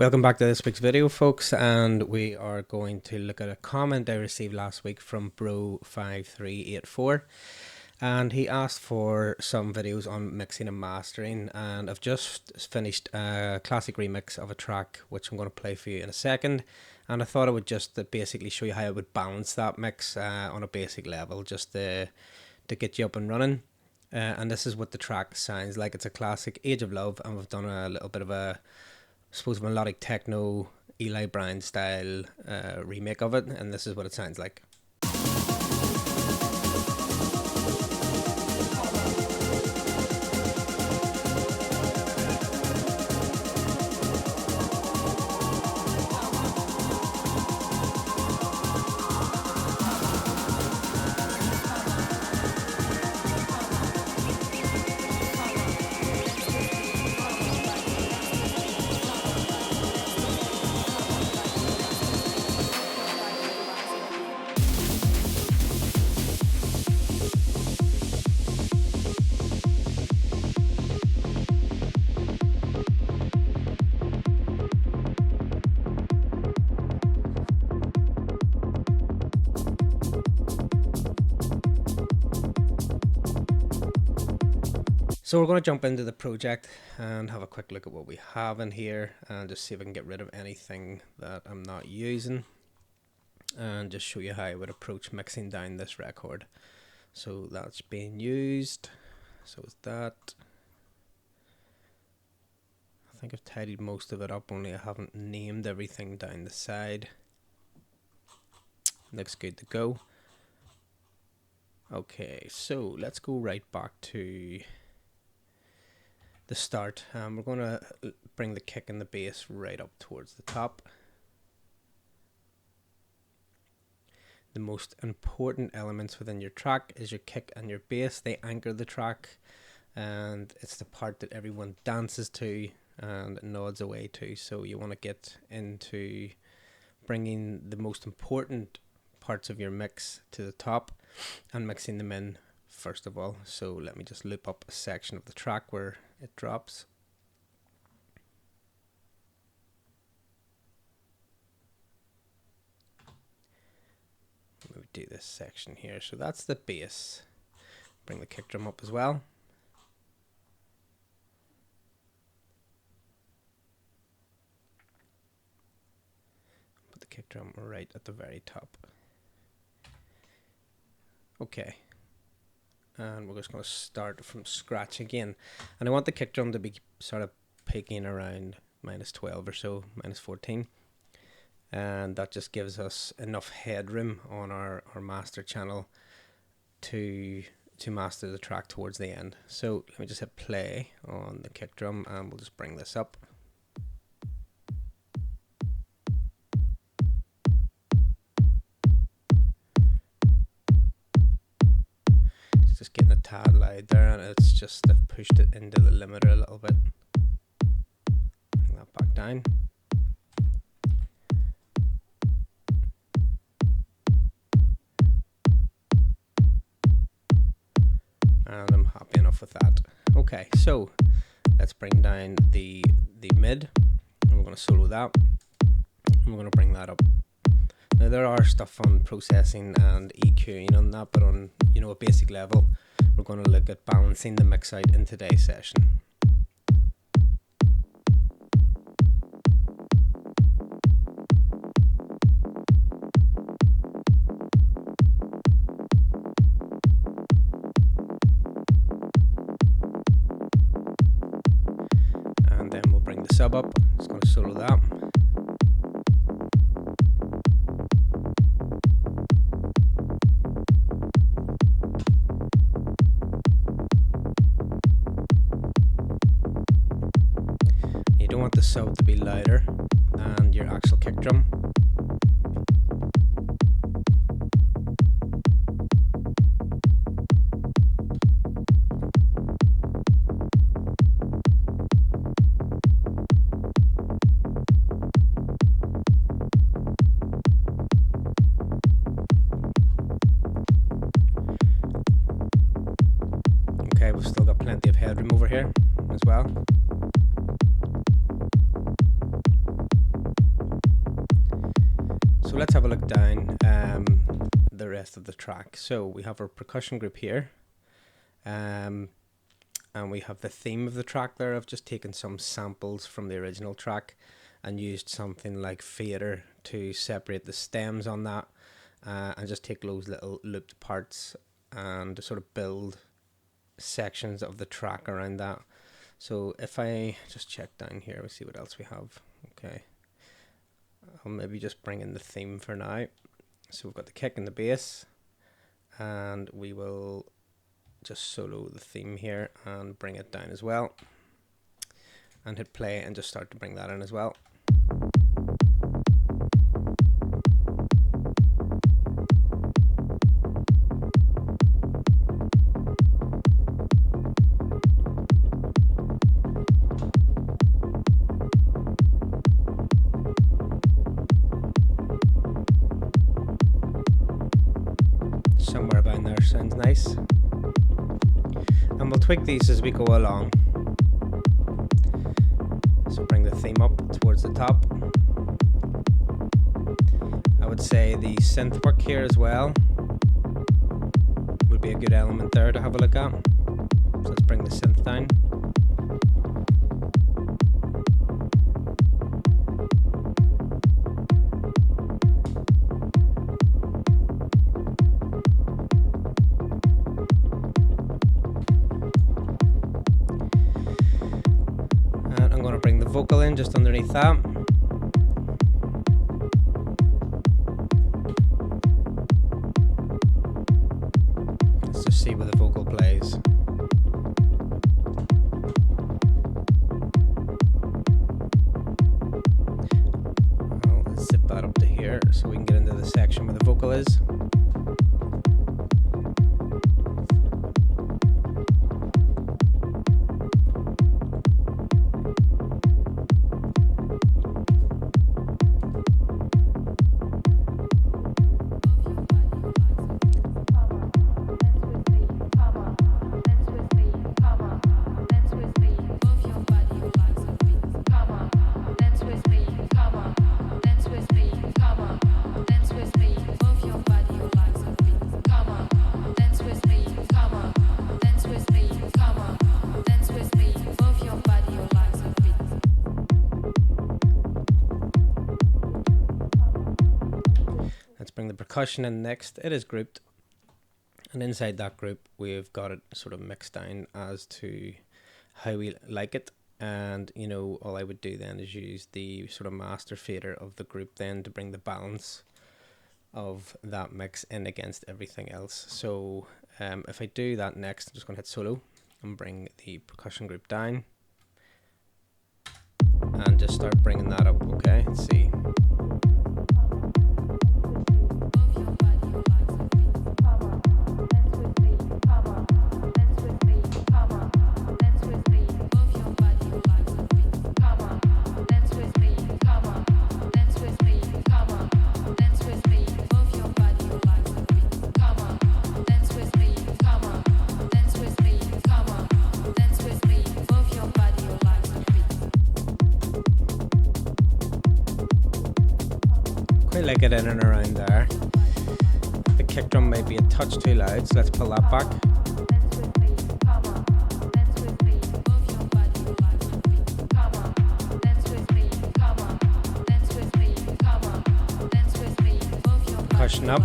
Welcome back to this week's video, folks, and we are going to look at a comment I received last week from Bro5384, and he asked for some videos on mixing and mastering, and I've just finished a classic remix of a track which I'm going to play for you in a second, and I thought I would just basically show you how I would balance that mix on a basic level, just to get you up and running. And this is what the track sounds like. It's a classic Age of Love, and we've done a little bit of a, I suppose, melodic techno, Eli Brown style remake of it, and this is what it sounds like. So we're going to jump into the project and have a quick look at what we have in here and just see if I can get rid of anything that I'm not using and just show you how I would approach mixing down this record. So that's being used, so is that. I think I've tidied most of it up, only I haven't named everything down the side. Looks good to go. Okay, so let's go right back to the start. We're going to bring the kick and the bass right up towards the top. The most important elements within your track is your kick and your bass. They anchor the track, and it's the part that everyone dances to and nods away to. So you want to get into bringing the most important parts of your mix to the top and mixing them in first of all. So let me just loop up a section of the track where it drops. Let me do this section here. So that's the bass. Bring the kick drum up as well. Put the kick drum right at the very top. Okay. And we're just going to start from scratch again, and I want the kick drum to be sort of peaking around -12 or so, -14, and that just gives us enough headroom on our master channel to master the track towards the end. So let me just hit play on the kick drum and we'll just bring this up. Just getting a tad loud there, and it's just I've pushed it into the limiter a little bit. Bring that back down. And I'm happy enough with that. Okay, so let's bring down the mid, and we're going to solo that, and we're going to bring that up. Now there are stuff on processing and EQing on that, but on a basic level, we're going to look at balancing the mix out in today's session. And then we'll bring the sub up. It's going to solo that. The sub to be louder than your actual kick drum. Okay, we've still got plenty of headroom over here as well. So let's have a look down the rest of the track. So we have our percussion group here, and we have the theme of the track there. I've just taken some samples from the original track and used something like fader to separate the stems on that, and just take those little looped parts and sort of build sections of the track around that. So if I just check down here, we'll see what else we have. Okay, I'll maybe just bring in the theme for now. So we've got the kick and the bass, and we will just solo the theme here and bring it down as well, and hit play and just start to bring that in as well. Somewhere around there sounds nice, and we'll tweak these as we go along. So bring the theme up towards the top. I would say the synth work here as well would be a good element there to have a look at. So let's bring the synth down. Bring the vocal in just underneath that. Let's just see where the vocal plays. I'll zip that up to here so we can get into the section where the vocal is. Let's bring the percussion in next. It is grouped, and inside that group we've got it sort of mixed down as to how we like it. And you know, all I would do then is use the sort of master fader of the group then to bring the balance of that mix in against everything else. So if I do that next, I'm just going to hit solo and bring the percussion group down and just start bringing that up. Okay, let's see. Quite like it in and around there. The kick drum may be a touch too loud, so let's pull that back. Percussion up.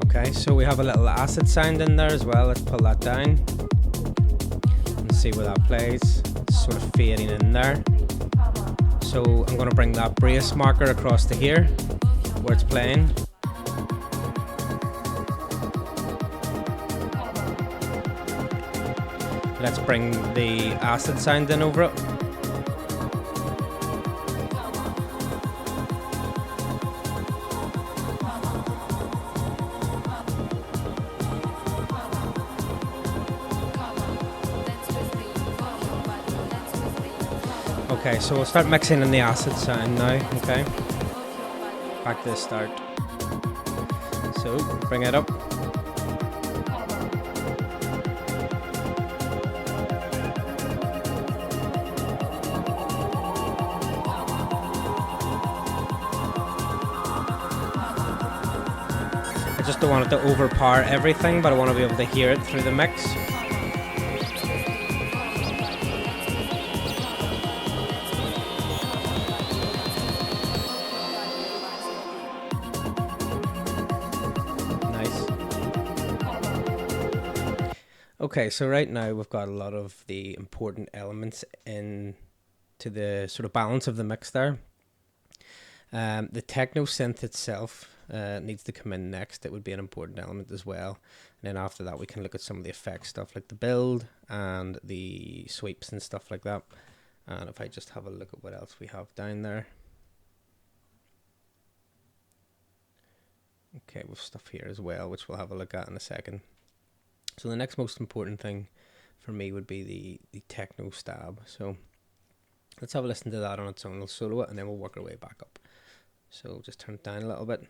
Okay, so we have a little acid sound in there as well. Let's pull that down. See where that plays. It's sort of fading in there. So I'm going to bring that brace marker across to here where it's playing. Let's bring the acid sound in over it. Okay, so we'll start mixing in the acid sound now, okay? Back to the start. So, bring it up. I just don't want it to overpower everything, but I want to be able to hear it through the mix. Okay, so right now we've got a lot of the important elements in to the sort of balance of the mix there. The techno synth itself needs to come in next. It would be an important element as well. And then after that we can look at some of the effects stuff like the build and the sweeps and stuff like that. And if I just have a look at what else we have down there. Okay, we've stuff here as well, which we'll have a look at in a second. So the next most important thing for me would be the techno stab. So let's have a listen to that on its own. We'll solo it and then we'll work our way back up. So just turn it down a little bit.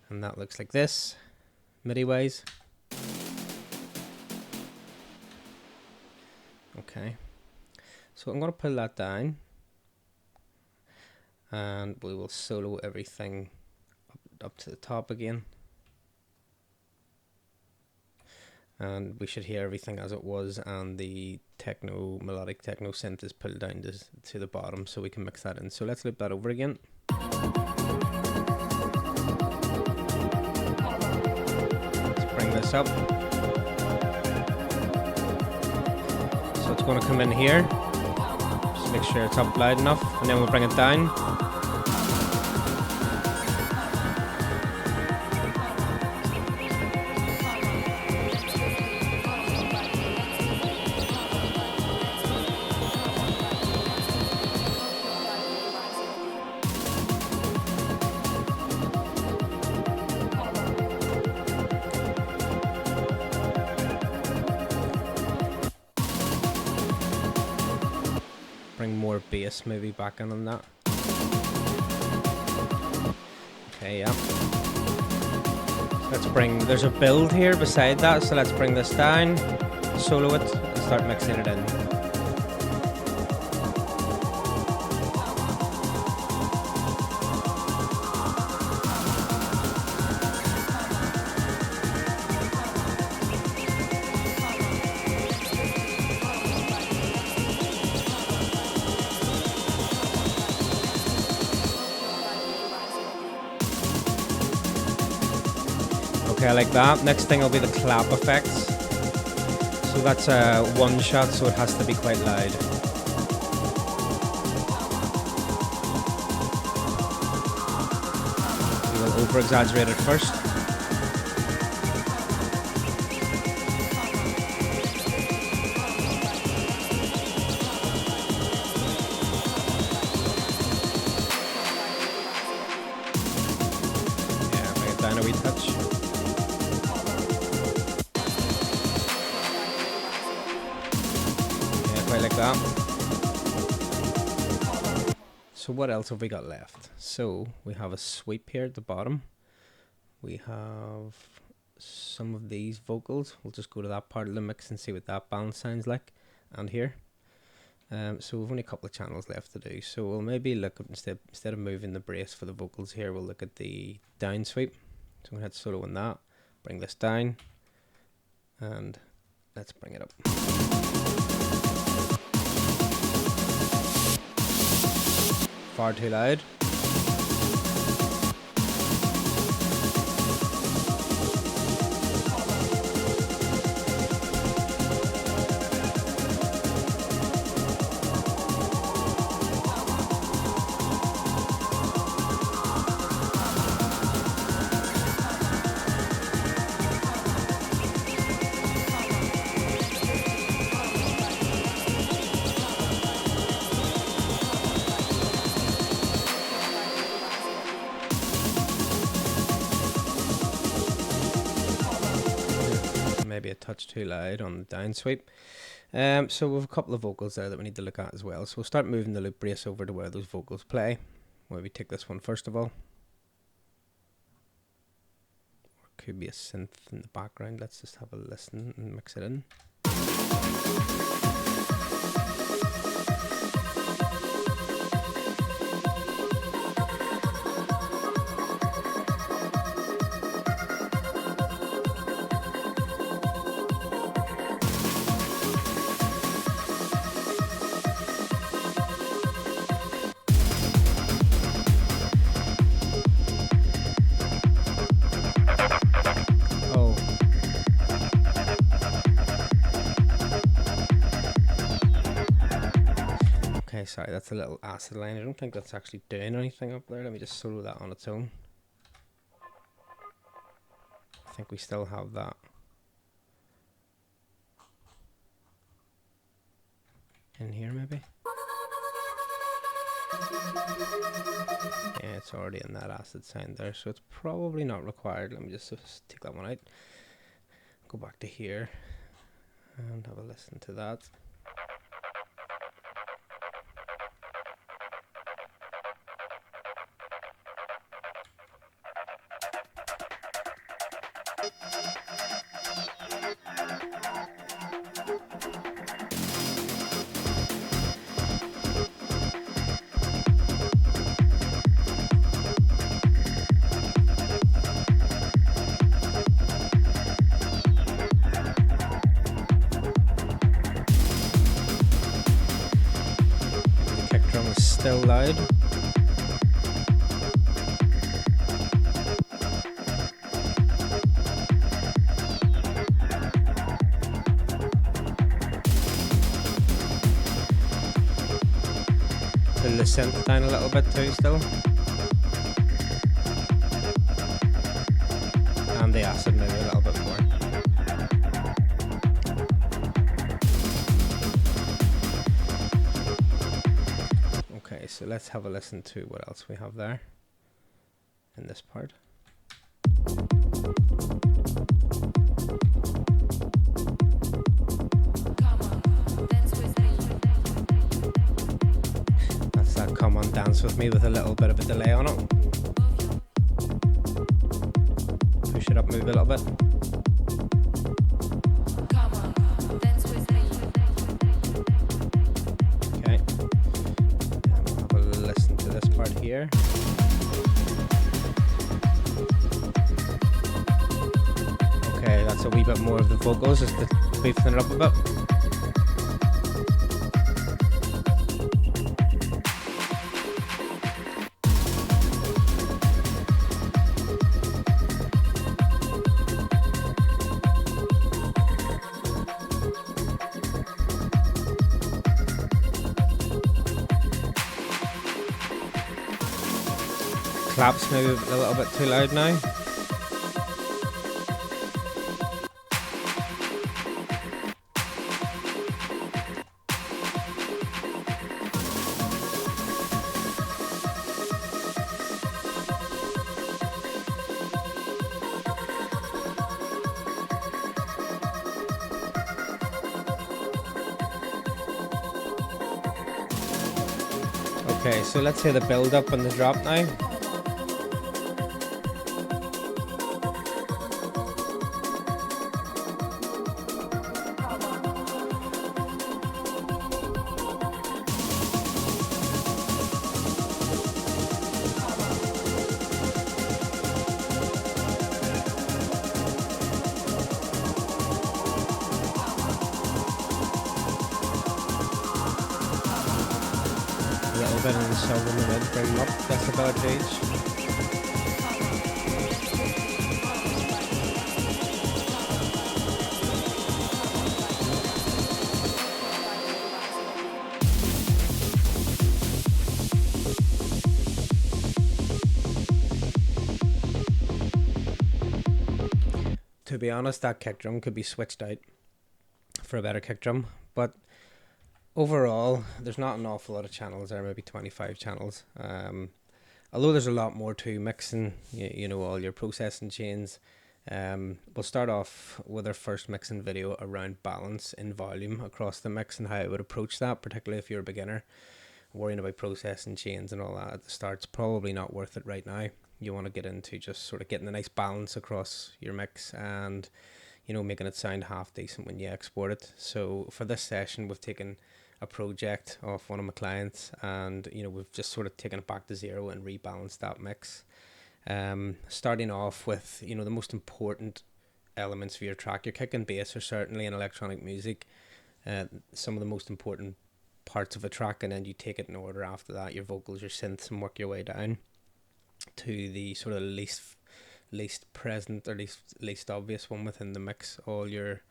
And that looks like this, MIDI wise. Okay. So I'm going to pull that down. And we will solo everything up to the top again, and we should hear everything as it was, and the melodic techno synth is pulled down to the bottom, so we can mix that in. So let's loop that over again. Let's bring this up. So it's going to come in here, just make sure it's up loud enough, and then we'll bring it down. Bring more bass maybe back in on that. Okay, yeah. So let's there's a build here beside that, so let's bring this down, solo it, and start mixing it in. Okay, I like that. Next thing will be the clap effects. So that's a one shot, so it has to be quite loud. We will over exaggerate it first. Yeah, bring it down a wee touch. Like that. So what else have we got left? So we have a sweep here at the bottom. We have some of these vocals. We'll just go to that part of the mix and see what that balance sounds like. And here. So we've only a couple of channels left to do. So we'll maybe look at, instead of moving the brace for the vocals here, we'll look at the down sweep. So I'm going to hit solo on that. Bring this down. And let's bring it up. Far too loud. Maybe a touch too loud on the down sweep. So we have a couple of vocals there that we need to look at as well. So we'll start moving the loop brace over to where those vocals play. Maybe take this one first of all. Or could be a synth in the background. Let's just have a listen and mix it in. sorry, that's a little acid line. I don't think that's actually doing anything up there. Let me just solo that on its own. I think we still have that in here maybe. Yeah, it's already in that acid sound there, so it's probably not required. Let me just take that one out. Go back to here and have a listen to that. Still loud. Pull the synth down a little bit too still. And the acid maybe a little bit more. Okay, so let's have a listen to what else we have there in this part. That's that Come On Dance With Me with a little bit of a delay on it. Push it up, move a little bit. Okay. And we'll have a listen to this part here. Okay, that's a wee bit more of the vocals, just to beefing it up a bit. Claps maybe a little bit too loud now. Okay, so let's hear the build up and the drop now. Bit of the song in the mid, bring them up, that's about age. To be honest, that kick drum could be switched out for a better kick drum, but overall, there's not an awful lot of channels there, maybe 25 channels. Although there's a lot more to mixing, you know, all your processing chains. We'll start off with our first mixing video around balance in volume across the mix and how I would approach that, particularly if you're a beginner. Worrying about processing chains and all that at the start's probably not worth it right now. You want to get into just sort of getting a nice balance across your mix and, you know, making it sound half decent when you export it. So for this session, we've taken a project of one of my clients and, you know, we've just sort of taken it back to zero and rebalanced that mix. Starting off with, you know, the most important elements for your track. Your kick and bass are certainly in electronic music some of the most important parts of a track, and then you take it in order after that, your vocals, your synths, and work your way down to the sort of least present or least obvious one within the mix. All your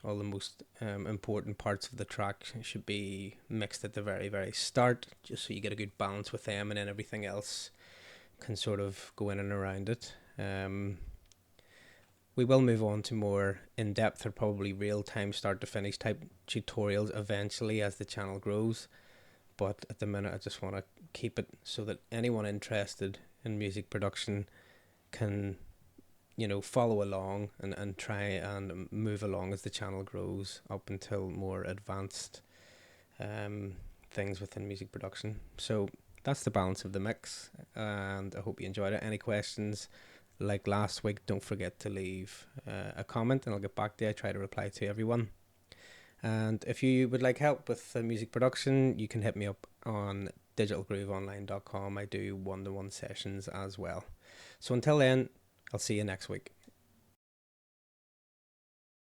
all the most important parts of the track should be mixed at the very, very start, just so you get a good balance with them, and then everything else can sort of go in and around it. We will move on to more in-depth or probably real-time start-to-finish type tutorials eventually as the channel grows. But at the minute, I just want to keep it so that anyone interested in music production can, follow along and try and move along as the channel grows up until more advanced things within music production. So that's the balance of the mix, and I hope you enjoyed it. Any questions, like last week, don't forget to leave a comment and I'll get back to you. I try to reply to everyone. And if you would like help with music production, you can hit me up on digitalgrooveonline.com. I do one-to-one sessions as well. So until then, I'll see you next week.